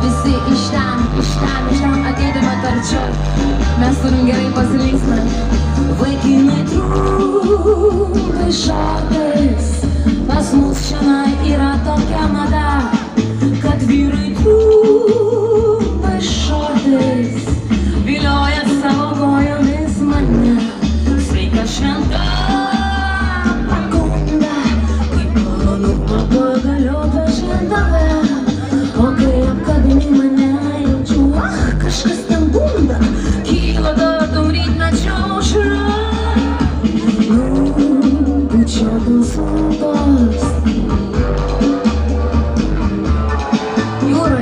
Visi iš ten ateidami tarčiau. Mes turim gerai pasilinksminti. Vaikinai trumpai šortais, pas mus šiandien yra tokia mada, kad vyrai